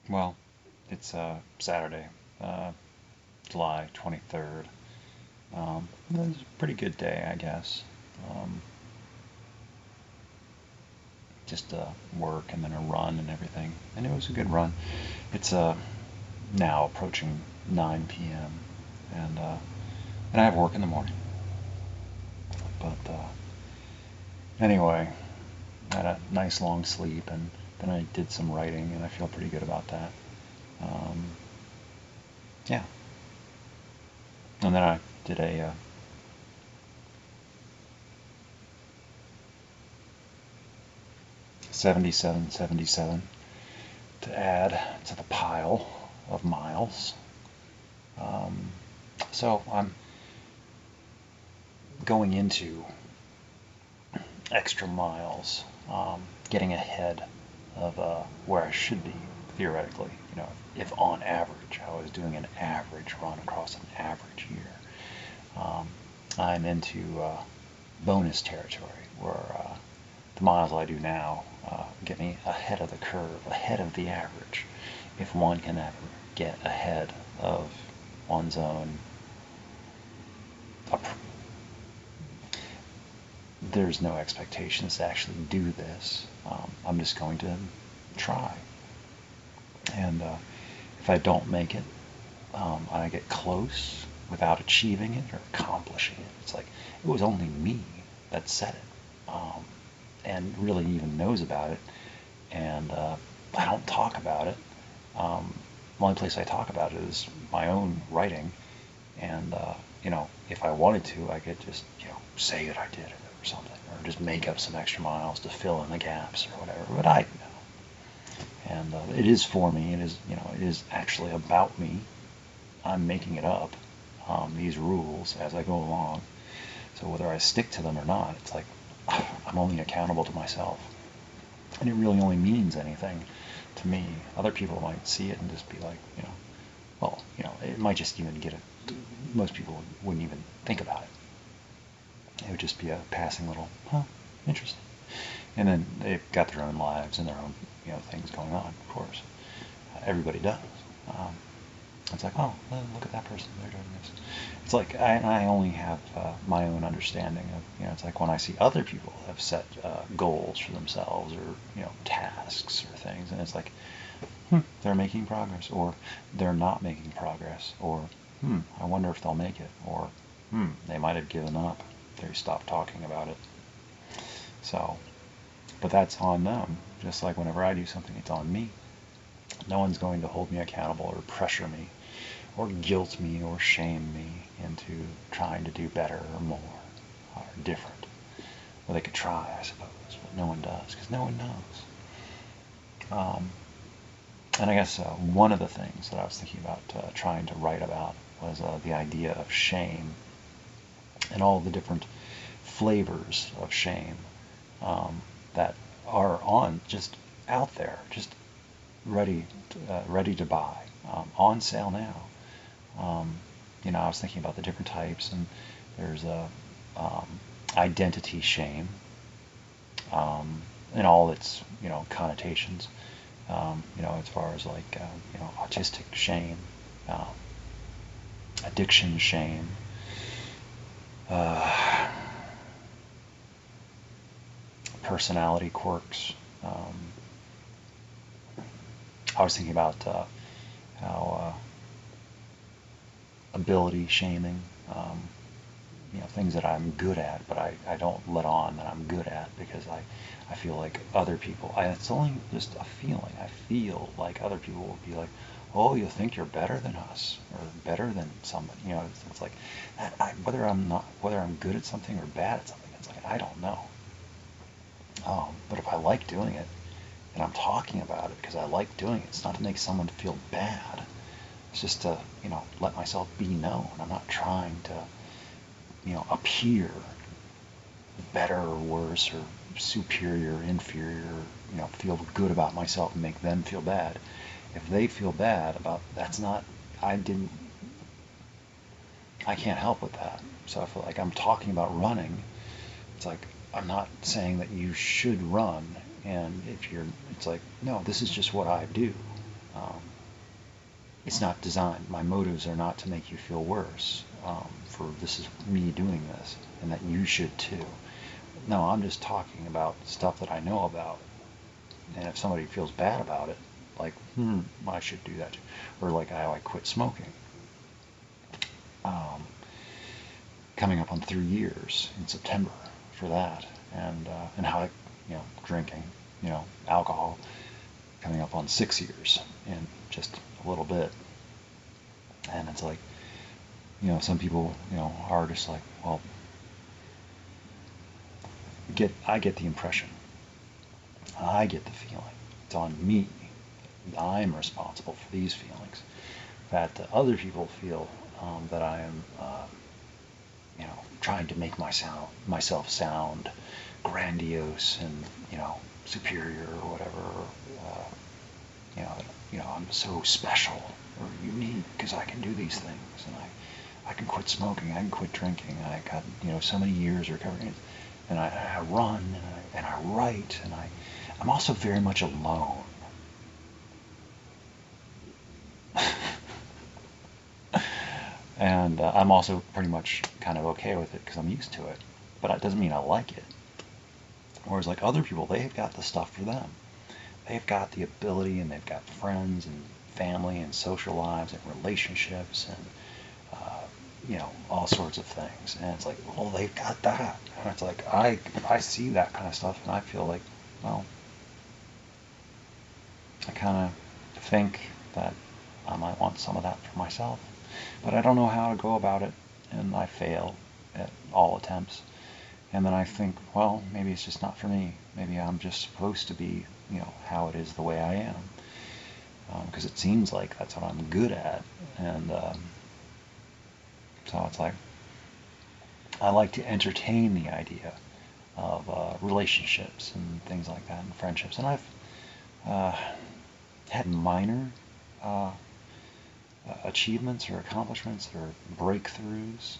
Well, it's Saturday, July 23rd. It was a pretty good day, I guess. Um, just work and then a run and everything, and it was a good run. It's now approaching 9 p.m. and I have work in the morning. But anyway, I had a nice long sleep, and then I did some writing, and I feel pretty good about that. Um, yeah, and then I did a 7777 to add to the pile of miles. Um, so I'm going into extra miles, getting ahead of where I should be theoretically. If on average I was doing an average run across an average year, I'm into bonus territory where the miles I do now get me ahead of the curve, ahead of the average, if one can ever get ahead of one's own. There's no expectations to actually do this. I'm just going to try. And if I don't make it, and I get close without achieving it or accomplishing it, it's like it was only me that said it, and really even knows about it. And I don't talk about it. The only place I talk about it is my own writing. And if I wanted to, I could just say that I did it or something, or just make up some extra miles to fill in the gaps or whatever. But I know, and it is for me. It is actually about me. I'm making it up, these rules as I go along. So whether I stick to them or not, it's like I'm only accountable to myself, and it really only means anything to me. Other people might see it and just be like, well, it might just even get a. Most people wouldn't even think about it. It would just be a passing little, interesting. And then they've got their own lives and their own, things going on. Of course, everybody does. It's like, oh, look at that person, they're doing this. It's like I only have my own understanding of, it's like when I see other people have set goals for themselves, or tasks or things, and it's like, they're making progress, or they're not making progress, or I wonder if they'll make it, or they might have given up, they stopped talking about it. So, but that's on them. Just like whenever I do something, it's on me. No one's going to hold me accountable or pressure me or guilt me or shame me into trying to do better or more or different. Well, they could try, I suppose, but no one does, because no one knows. And I guess one of the things that I was thinking about trying to write about was the idea of shame and all the different flavors of shame that are just out there, just ready to buy, on sale now. I was thinking about the different types, and there's a identity shame, in all its connotations. As far as like autistic shame, addiction shame, personality quirks. I was thinking about how ability shaming, things that I'm good at, but I don't let on that I'm good at, because I feel like other people, it's only just a feeling, I feel like other people will be like, oh, you think you're better than us, or better than somebody, it's like, whether I'm good at something or bad at something, it's like, I don't know. But if I like doing it, and I'm talking about it because I like doing it, it's not to make someone feel bad. It's just to, let myself be known. I'm not trying to, appear better or worse or superior or inferior, feel good about myself and make them feel bad. If they feel bad about, that's not, I can't help with that. So I feel like I'm talking about running. It's like, I'm not saying that you should run, and if you're, it's like, no, this is just what I do. Um, it's not designed. My motives are not to make you feel worse. For this is me doing this, and that you should too. No, I'm just talking about stuff that I know about, and if somebody feels bad about it, like, I should do that too. Or like how I quit smoking. Um, Coming up on 3 years in September for that, and how I, drinking, alcohol, coming up on 6 years in just a little bit. And it's like, some people, are just like, well, I get the impression, I get the feeling, it's on me. I'm responsible for these feelings. That other people feel that I am, trying to make myself sound grandiose and, superior or whatever. Uh, I'm so special or unique because I can do these things, and I can quit smoking, I can quit drinking, I got, so many years recovering, and I run, and I write, and I'm also very much alone. And I'm also pretty much kind of okay with it because I'm used to it, but it doesn't mean I like it. Whereas like other people, they've got the stuff for them. They've got the ability, and they've got friends and family and social lives and relationships and all sorts of things. And it's like, well, they've got that. And it's like I see that kind of stuff, and I feel like, well, I kind of think that I might want some of that for myself, but I don't know how to go about it, and I fail at all attempts. And then I think, well, maybe it's just not for me. Maybe I'm just supposed to be, how it is the way I am, because it seems like that's what I'm good at. And so it's like, I like to entertain the idea of relationships and things like that, and friendships. And I've had minor achievements or accomplishments or breakthroughs,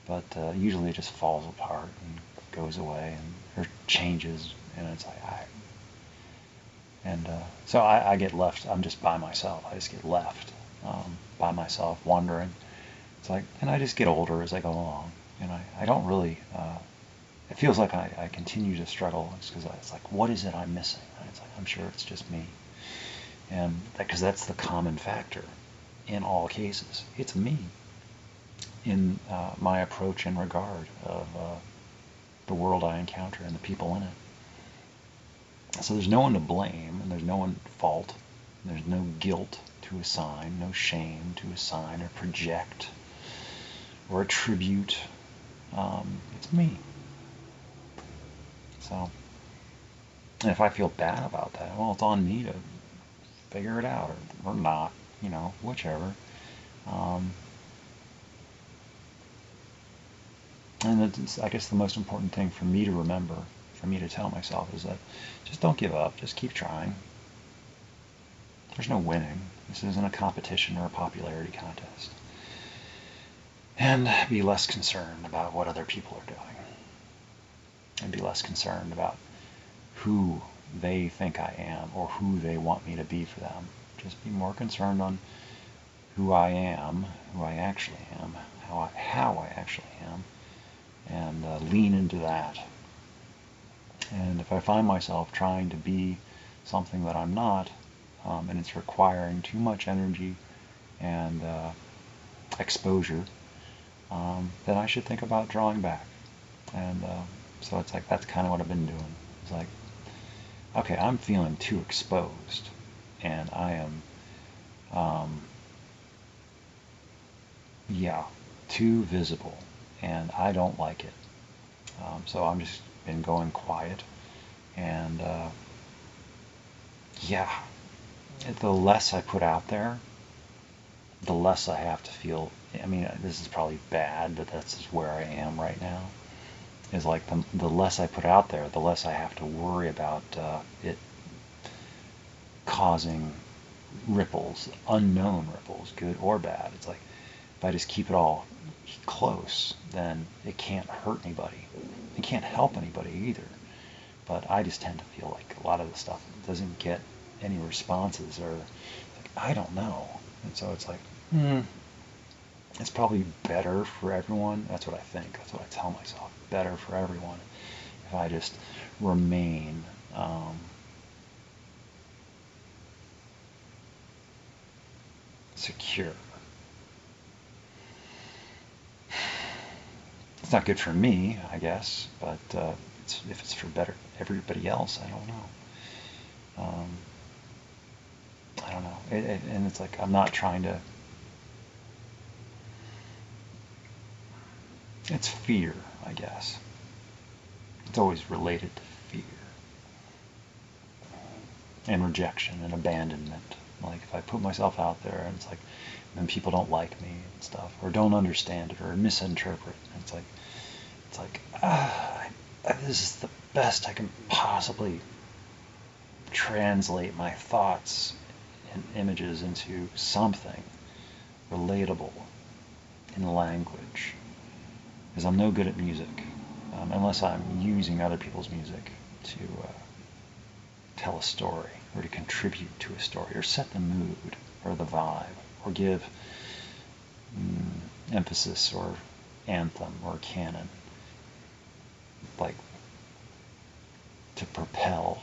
but usually it just falls apart and goes away, or changes, and it's like so I get left. I'm just by myself. I just get left by myself, wondering. It's like, and I just get older as I go along, and I don't really. It feels like I continue to struggle. It's because it's like, what is it I'm missing? And it's like, I'm sure it's just me, and because that's the common factor in all cases. It's me in my approach and regard of the world I encounter and the people in it. So there's no one to blame, and there's no one at fault. There's no guilt to assign, no shame to assign or project or attribute. It's me. So, and if I feel bad about that, well, it's on me to figure it out, or not, whichever. And it's, I guess the most important thing for me to remember, for me to tell myself, is that just don't give up. Just keep trying. There's no winning. This isn't a competition or a popularity contest. And be less concerned about what other people are doing. And be less concerned about who they think I am or who they want me to be for them. Just be more concerned on who I am, who I actually am, how I actually am, and lean into that. And if I find myself trying to be something that I'm not, and it's requiring too much energy and exposure, then I should think about drawing back. And so it's like, that's kind of what I've been doing. It's like, okay, I'm feeling too exposed, and I am, too visible, and I don't like it. So I'm just been going quiet, and the less I put out there, the less I have to feel. I mean, this is probably bad, but that's just where I am right now. Is like the less I put out there, the less I have to worry about it causing ripples, unknown ripples, good or bad. It's like, if I just keep it all close, then it can't hurt anybody. it can't help anybody either. But I just tend to feel like a lot of the stuff doesn't get any responses, or like, I don't know. And so it's like, it's probably better for everyone. That's what I think. That's what I tell myself. Better for everyone if I just remain secure. It's not good for me, I guess, but if it's for better everybody else, I don't know. I don't know. And it's like I'm not trying to. It's fear, I guess. It's always related to fear and rejection and abandonment. Like if I put myself out there and it's like, then people don't like me and stuff, or don't understand it, or misinterpret. It's like, this is the best I can possibly translate my thoughts and images into something relatable in language, because I'm no good at music, unless I'm using other people's music to tell a story, or to contribute to a story, or set the mood, or the vibe, or give emphasis, or anthem, or canon, like to propel,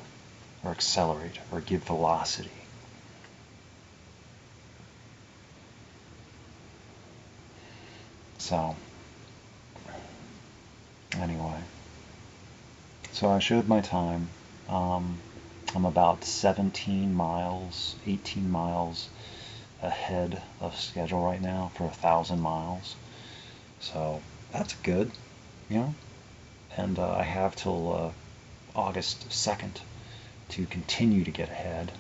or accelerate, or give velocity. So, anyway, so I showed my time. I'm about 17 miles, 18 miles ahead of schedule right now for 1,000 miles. So that's good, you know. And I have till August 2nd to continue to get ahead.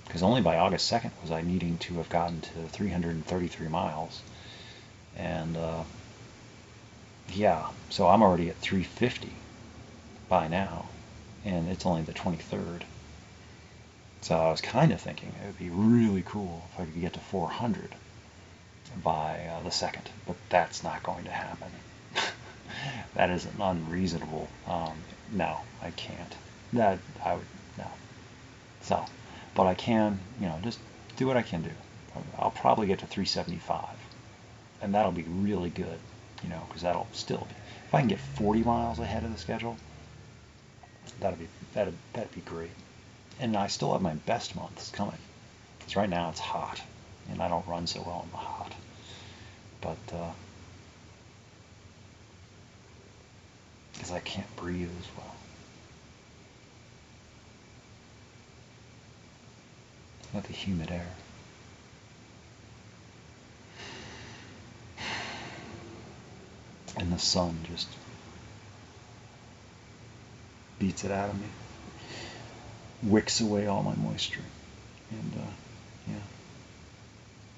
Because only by August 2nd was I needing to have gotten to 333 miles. And yeah, so I'm already at 350 by now, and it's only the 23rd. So I was kind of thinking it would be really cool if I could get to 400 by the 2nd, but that's not going to happen. That is an unreasonable. No, I can't. That I would no. So, but I can, just do what I can do. I'll probably get to 375, and that'll be really good, because that'll still be. If I can get 40 miles ahead of the schedule, that'd be great. And I still have my best months coming. Because right now it's hot, and I don't run so well in the hot. But because I can't breathe as well. With the humid air. And the sun just beats it out of me. Wicks away all my moisture. And yeah.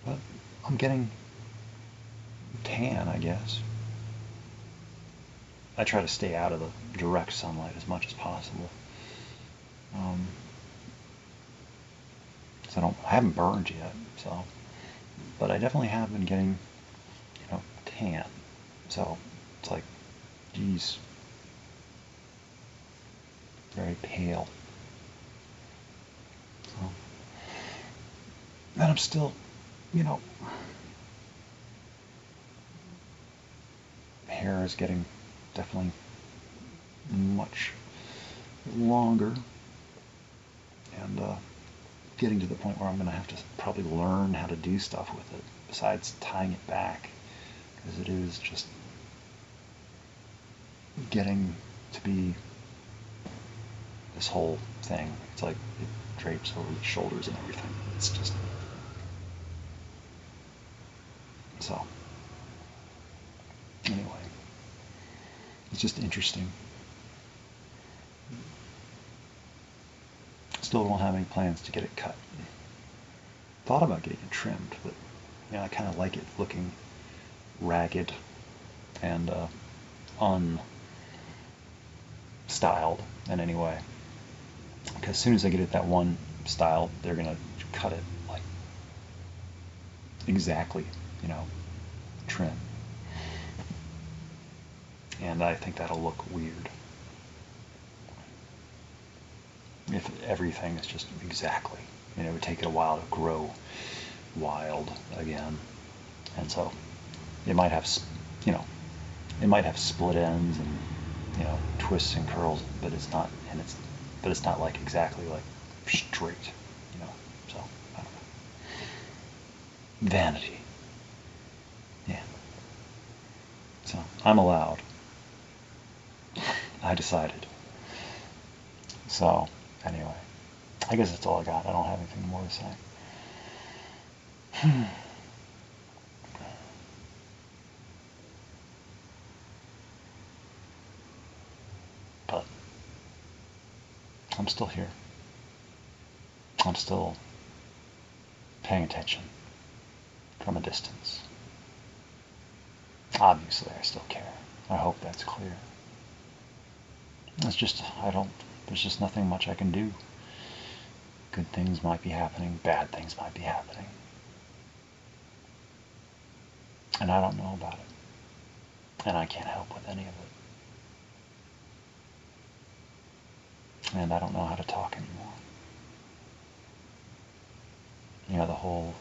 But I'm getting tan, I guess. I try to stay out of the direct sunlight as much as possible. So I haven't burned yet, but I definitely have been getting, tan. So it's like, geez, very pale. So, and I'm still, hair is getting definitely much longer, and getting to the point where I'm going to have to probably learn how to do stuff with it besides tying it back, because it is just getting to be this whole thing. It's like it drapes over the shoulders and everything. It's just so anyway, it's just interesting. Still don't have any plans to get it cut. Thought about getting it trimmed, but I kind of like it looking ragged and unstyled in any way. Because as soon as I get it that one style, they're gonna cut it like exactly, trim. And And I think that'll look weird if everything is just exactly. It would take it a while to grow wild again. And so it might have, it might have split ends and, twists and curls, but it's not, but it's not like exactly like straight, so I don't know. Vanity. Yeah. So I'm allowed. I decided. So anyway, I guess that's all I got. I don't have anything more to say. But I'm still here. I'm still paying attention from a distance. Obviously, I still care. I hope that's clear. It's just, there's just nothing much I can do. Good things might be happening, bad things might be happening. And I don't know about it. And I can't help with any of it. And I don't know how to talk anymore. The whole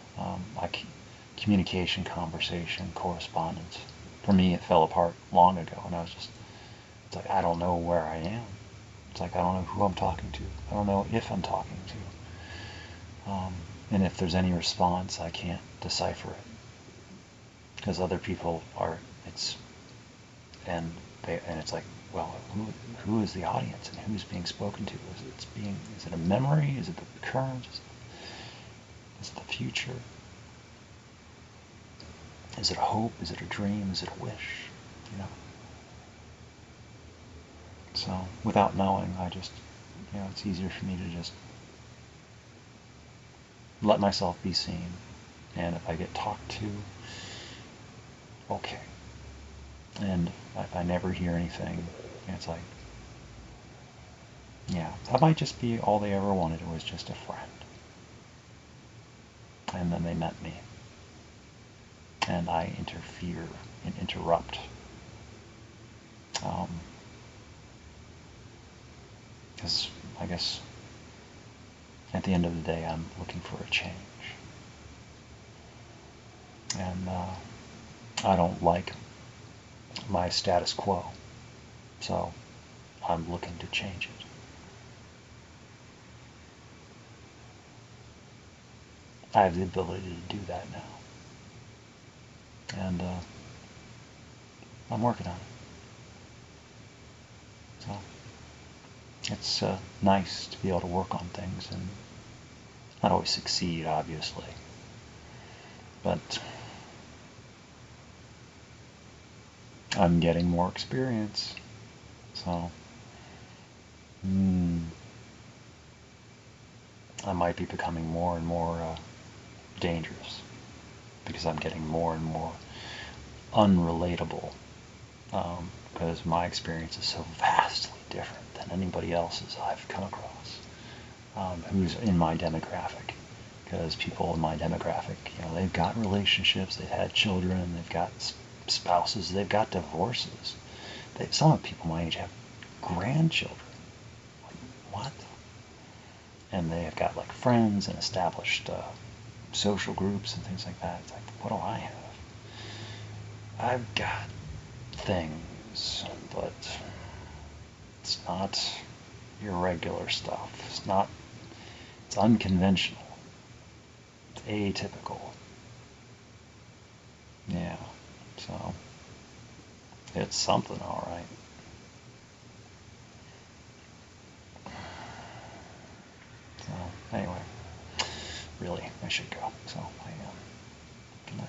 communication, conversation, correspondence. For me, it fell apart long ago, and it's like, I don't know where I am. It's like, I don't know who I'm talking to. I don't know if I'm talking to. And if there's any response, I can't decipher it. Because other people and it's like, well, who is the audience and who's being spoken to? Is it a memory? Is it the current? Is it the future? Is it a hope? Is it a dream? Is it a wish? So without knowing, I just, it's easier for me to just let myself be seen. And if I get talked to, okay. And if I never hear anything, it's like, yeah, that might just be all they ever wanted. It was just a friend. And then they met me. And I interfere and interrupt. Because I guess at the end of the day, I'm looking for a change. And I don't like my status quo. So I'm looking to change it. I have the ability to do that now. And I'm working on it. So it's nice to be able to work on things and not always succeed, obviously. But I'm getting more experience. So I might be becoming more and more dangerous because I'm getting more and more unrelatable, because my experience is so vastly different than anybody else's I've come across, who's in my demographic. Because people in my demographic, they've got relationships, they've had children, they've got spouses, they've got divorces. Some of the people my age have grandchildren. Like, what? And they have got like friends and established social groups and things like that. It's like, what do I have? I've got things, but it's not irregular stuff. It's unconventional. It's atypical. Yeah, so it's something, all right. So anyway, really, I should go. So I am. Good night.